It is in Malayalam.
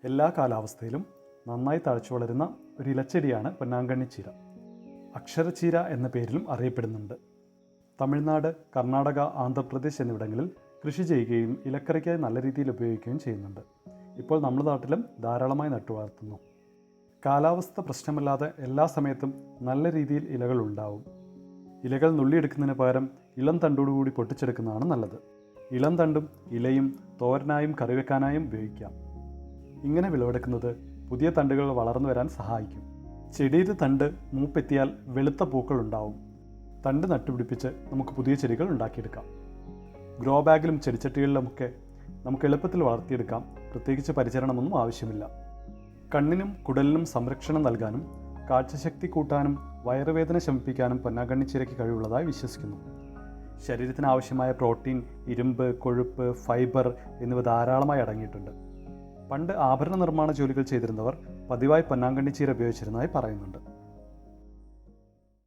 എല്ലാ കാലാവസ്ഥയിലും നന്നായി തഴച്ചു വളരുന്ന ഒരു ഇലച്ചെടിയാണ് പൊന്നാങ്കണ്ണി ചീര. അക്ഷരച്ചീര എന്ന പേരിലും അറിയപ്പെടുന്നുണ്ട്. തമിഴ്നാട്, കർണാടക, ആന്ധ്രാപ്രദേശ് എന്നിവിടങ്ങളിൽ കൃഷി ചെയ്യുകയും ഇലക്കറിക്കായി നല്ല രീതിയിൽ ഉപയോഗിക്കുകയും ചെയ്യുന്നുണ്ട്. ഇപ്പോൾ നമ്മുടെ നാട്ടിലും ധാരാളമായി നട്ടുവളർത്തുന്നു. കാലാവസ്ഥ പ്രശ്നമല്ലാതെ എല്ലാ സമയത്തും നല്ല രീതിയിൽ ഇലകൾ ഉണ്ടാവും. ഇലകൾ നുള്ളിയെടുക്കുന്നതിന് പകരം ഇളം തണ്ടോടുകൂടി പൊട്ടിച്ചെടുക്കുന്നതാണ് നല്ലത്. ഇളം തണ്ടും ഇലയും തോരനായും കറിവെക്കാനായും ഉപയോഗിക്കാം. ഇങ്ങനെ വിളവെടുക്കുന്നത് പുതിയ തണ്ടുകൾ വളർന്നു വരാൻ സഹായിക്കും. ചെടിയുടെ തണ്ട് മൂപ്പെത്തിയാൽ വെളുത്ത പൂക്കൾ ഉണ്ടാവും. തണ്ട് നട്ടുപിടിപ്പിച്ച് നമുക്ക് പുതിയ ചെടികൾ ഉണ്ടാക്കിയെടുക്കാം. ഗ്രോ ബാഗിലും ചെടിച്ചട്ടികളിലുമൊക്കെ നമുക്ക് എളുപ്പത്തിൽ വളർത്തിയെടുക്കാം. പ്രത്യേകിച്ച് പരിചരണമൊന്നും ആവശ്യമില്ല. കണ്ണിനും കുടലിനും സംരക്ഷണം നൽകാനും കാഴ്ചശക്തി കൂട്ടാനും വയറുവേദന ശമിപ്പിക്കാനും പൊന്നാങ്കണ്ണി ചീരയ്ക്ക് കഴിവുള്ളതായി വിശ്വസിക്കുന്നു. ശരീരത്തിന് ആവശ്യമായ പ്രോട്ടീൻ, ഇരുമ്പ്, കൊഴുപ്പ്, ഫൈബർ എന്നിവ ധാരാളമായി അടങ്ങിയിട്ടുണ്ട്. പണ്ട് ആഭരണ നിർമ്മാണ ജോലികൾ ചെയ്തിരുന്നവർ പതിവായി പൊന്നാങ്കണ്ണി ചീര ഉപയോഗിച്ചിരുന്നതായി പറയുന്നുണ്ട്.